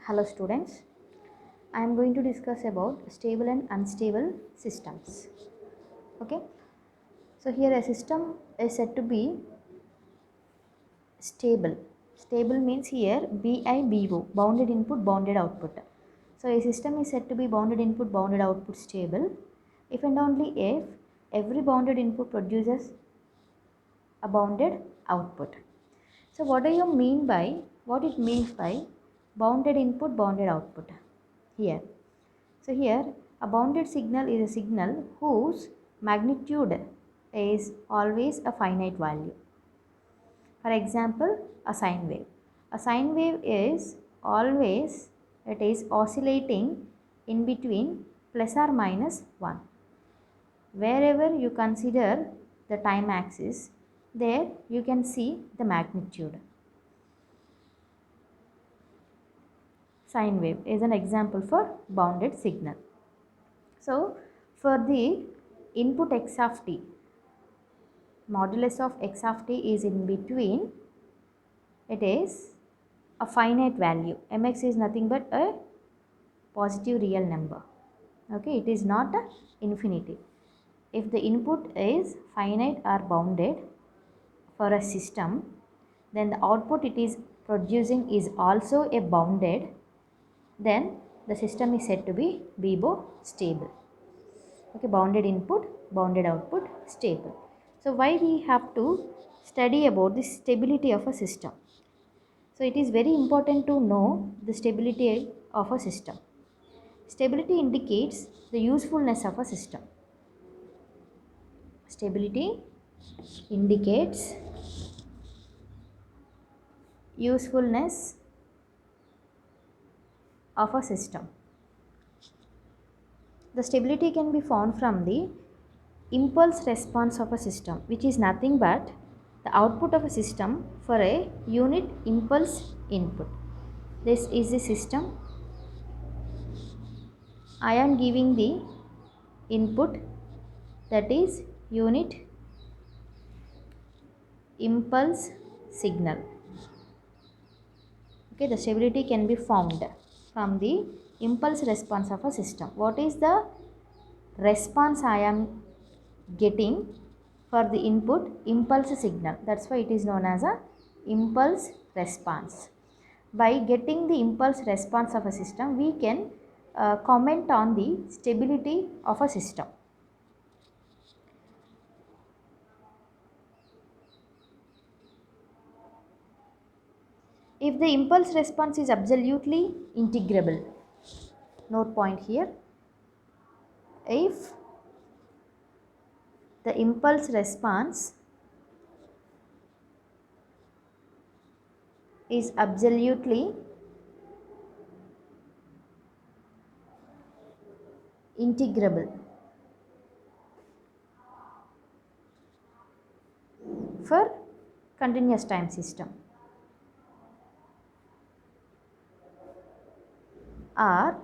Hello students, I am going to discuss about stable and unstable systems. Okay, so here a system is said to be stable. Stable means here BIBO, bounded input, bounded output. So a system is said to be bounded input, bounded output stable if and only if every bounded input produces a bounded output. So what do you mean by, what it means by bounded input, bounded output here? So here a bounded signal is a signal whose magnitude is always a finite value. For example, a sine wave. A sine wave is always, it is oscillating in between plus or minus 1. Wherever you consider the time axis, there you can see the magnitude. Sine wave is an example for bounded signal. So for the input x of t, modulus of x of t is in between, it is a finite value. Mx is nothing but a positive real number. Okay, it is not a infinity. If the input is finite or bounded for a system, then the output it is producing is also a bounded, then the system is said to be BIBO stable. Okay, bounded input, bounded output, stable. So why we have to study about the stability of a system? So it is very important to know the stability of a system. Stability indicates the usefulness of a system. Stability indicates usefulness of a system. The stability can be found from the impulse response of a system, which is nothing but the output of a system for a unit impulse input. This is the system. I am giving the input, that is unit impulse signal. Okay, the stability can be found from the impulse response of a system. What is the response I am getting for the input impulse signal? That's why it is known as a impulse response. By getting the impulse response of a system, we can comment on the stability of a system. If the impulse response is absolutely integrable, note point here, if the impulse response is absolutely integrable for continuous time system, or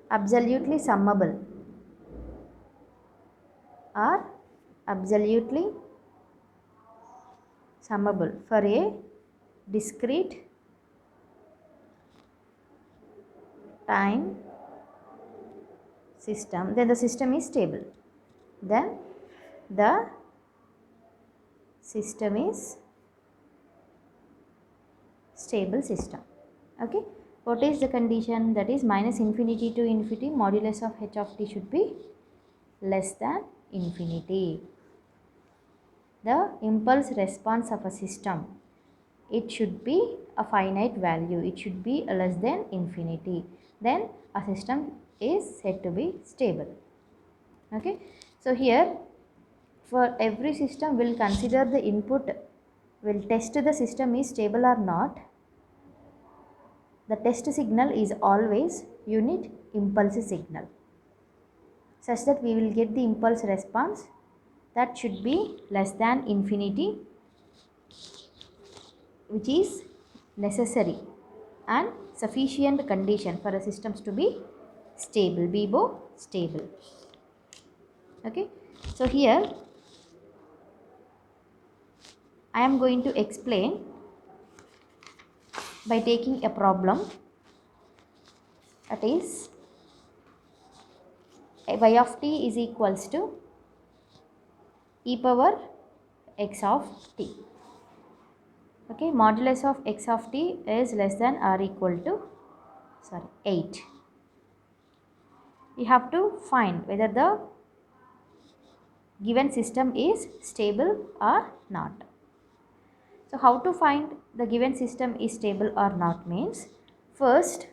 absolutely summable, or absolutely summable for a discrete time system, then the system is stable. Then the system is stable system. Okay, what is the condition? That is minus infinity to infinity, modulus of h of t should be less than infinity. The impulse response of a system, it should be a finite value, it should be less than infinity, then a system is said to be stable. Okay, so here for every system we'll consider the input, will test the system is stable or not. The test signal is always unit impulse signal, such that we will get the impulse response that should be less than infinity, which is necessary and sufficient condition for the systems to be stable, BIBO stable. Okay, so here I am going to explain by taking a problem, that is y of t is equals to e power x of t. Okay, modulus of x of t is less than or equal to 8. You have to find whether the given system is stable or not. So how to find the given system is stable or not means, first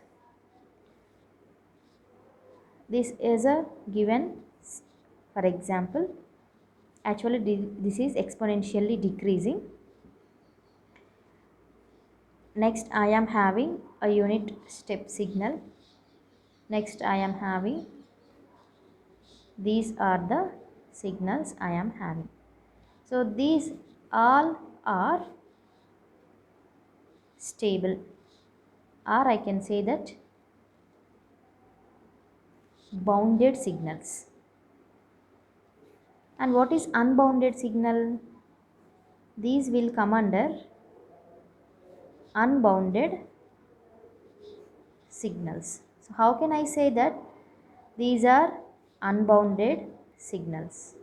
this is a given, for example, actually this is exponentially decreasing. Next I am having a unit step signal. Next I am having, these are the signals I am having. So these all are stable, or I can say that bounded signals. And what is unbounded signal? These will come under unbounded signals. So how can I say that these are unbounded signals?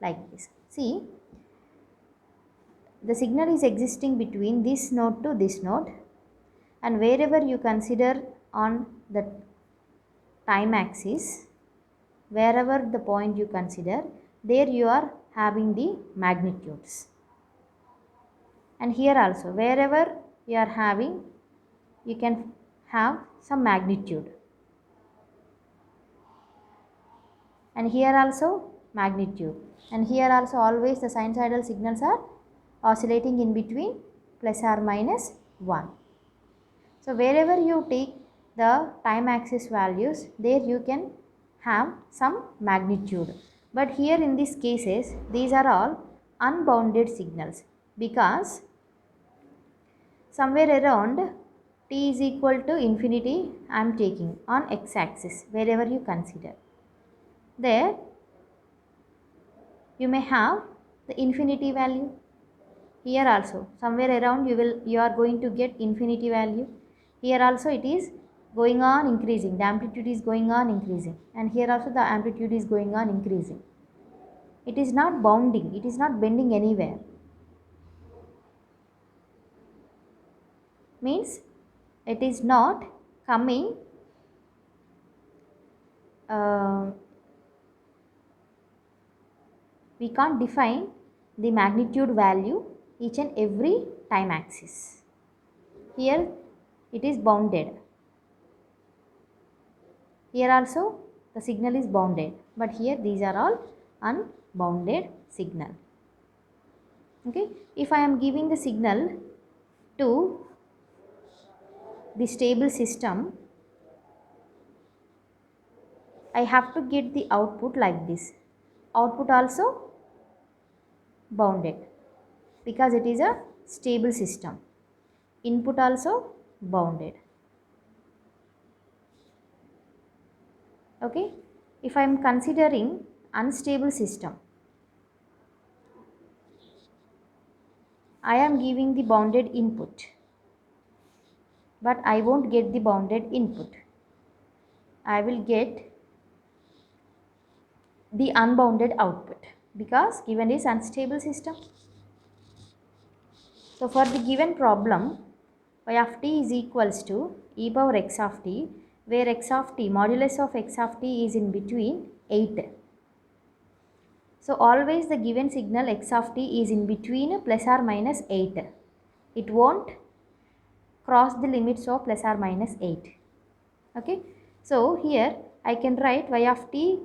Like this. See, the signal is existing between this node to this node, and wherever you consider on the time axis, wherever the point you consider, there you are having the magnitudes. And here also, wherever you are having, you can have some magnitude. And here also magnitude. And here also always the sinusoidal signals are oscillating in between plus or minus 1. So wherever you take the time axis values, there you can have some magnitude. But here in these cases, these are all unbounded signals, because somewhere around t is equal to infinity I am taking on x axis, wherever you consider. There you may have the infinity value. Here also somewhere around you are going to get infinity value. Here also it is going on increasing, the amplitude is going on increasing, and here also the amplitude is going on increasing. It is not bounding, it is not bending anywhere. Means it is not coming we can't define the magnitude value each and every time axis. Here it is bounded. Here also the signal is bounded, but here these are all unbounded signal. Okay, if I am giving the signal to the stable system, I have to get the output like this. Output also bounded, because it is a stable system. Input also bounded. Okay, if I am considering unstable system, I am giving the bounded input, but I won't get the bounded input. I will get the unbounded output, because given is unstable system. So for the given problem, y of t is equals to e power x of t, where x of t, modulus of x of t is in between 8. So always the given signal x of t is in between plus or minus 8. It won't cross the limits of plus or minus 8. Okay. So here I can write y of t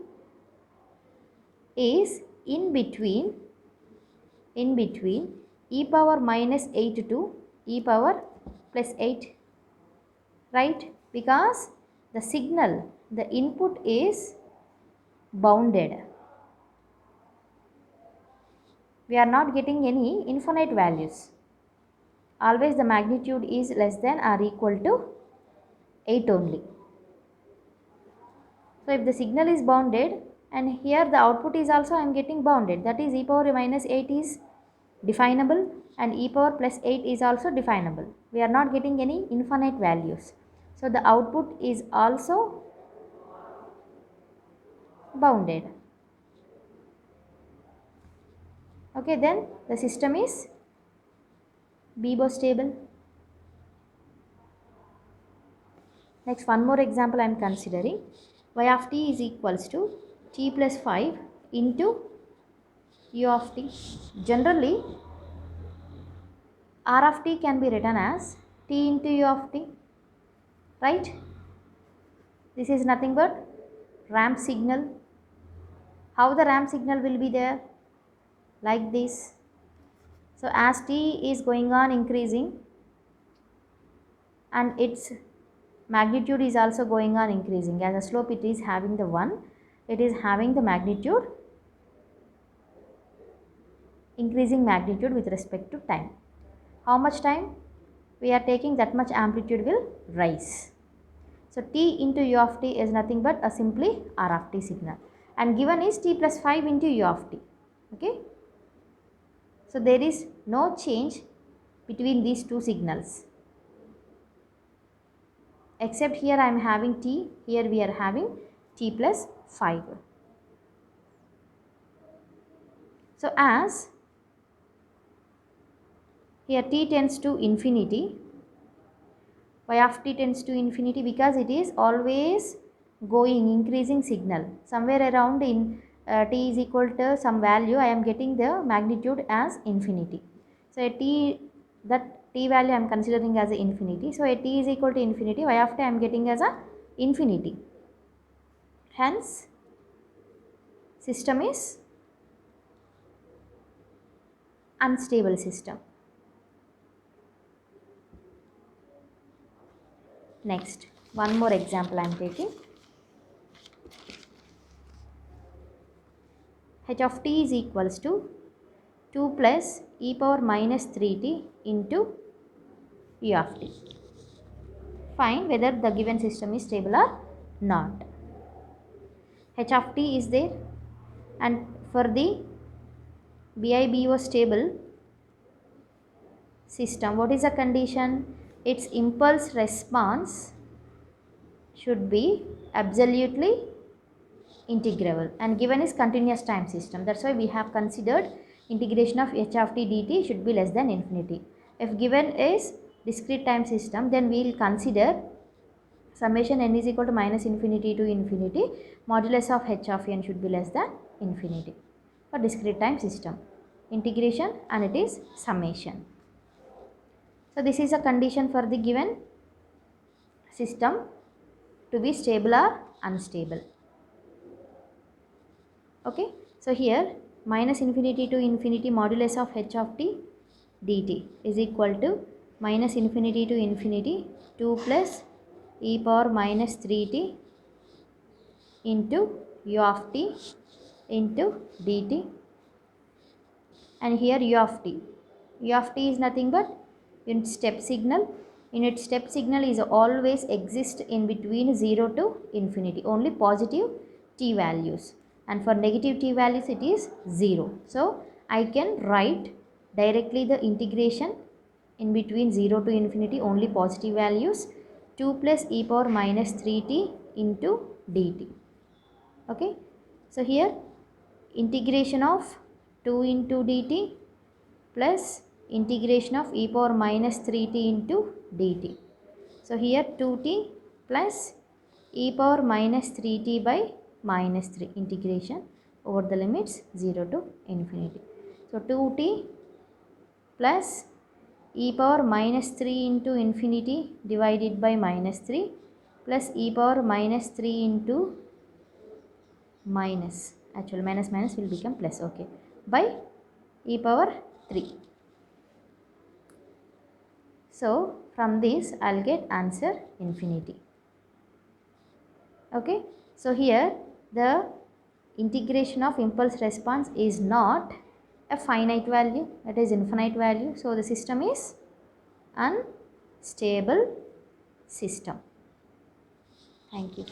is in between e power minus 8 to e power plus 8. Right? Because the signal, the input is bounded. We are not getting any infinite values. Always the magnitude is less than or equal to 8 only. So if the signal is bounded, and here the output is also I am getting bounded, that is e power minus 8 is definable and e power plus 8 is also definable. We are not getting any infinite values. So the output is also bounded. Okay, then the system is Bebo stable. Next, one more example I am considering. Y of t is equals to t plus 5 into u of t. Generally, r of t can be written as t into u of t, right? This is nothing but ramp signal. How the ramp signal will be there? Like this. So as t is going on increasing and its magnitude is also going on increasing, as a slope it is having the 1, it is having the magnitude, increasing magnitude with respect to time. How much time we are taking, that much amplitude will rise. So t into u of t is nothing but a simply r of t signal, and given is t plus 5 into u of t. Okay. So there is no change between these two signals, except here I am having t, here we are having t plus 5. So as here t tends to infinity, y of t tends to infinity, because it is always going increasing signal. Somewhere around in t is equal to some value, I am getting the magnitude as infinity. So at t, that t value I am considering as a infinity. So at t is equal to infinity, y of t I am getting as a infinity. Hence system is unstable system. Next, one more example I am taking. H of t is equals to 2 plus e power minus 3t into u of t. Find whether the given system is stable or not. H of t is there, and for the BIBO stable system, what is the condition? Its impulse response should be absolutely integrable, and given is continuous time system. That's why we have considered integration of h of t dt should be less than infinity. If given is discrete time system, then we will consider summation n is equal to minus infinity to infinity, modulus of h of n should be less than infinity for discrete time system. Integration and it is summation. So this is a condition for the given system to be stable or unstable. Okay, so here minus infinity to infinity modulus of h of t dt is equal to minus infinity to infinity 2 plus e power minus 3t into u of t into dt, and here u of t. U of t is nothing but unit step signal. Unit step signal is always exist in between 0 to infinity, only positive t values, and for negative t values it is 0. So I can write directly the integration in between 0 to infinity, only positive values, 2 plus e power minus 3t into dt. Okay, so here integration of 2 into dt plus integration of e power minus 3t into dt. So here 2t plus e power minus 3t by minus 3 integration over the limits 0 to infinity. So 2t plus e power minus 3 into infinity divided by minus 3 plus e power minus 3 into minus, actually minus minus will become plus, okay, by e power 3. So from this I'll get answer infinity. Okay, so here the integration of impulse response is not a finite value, it is infinite value. So the system is unstable system. Thank you.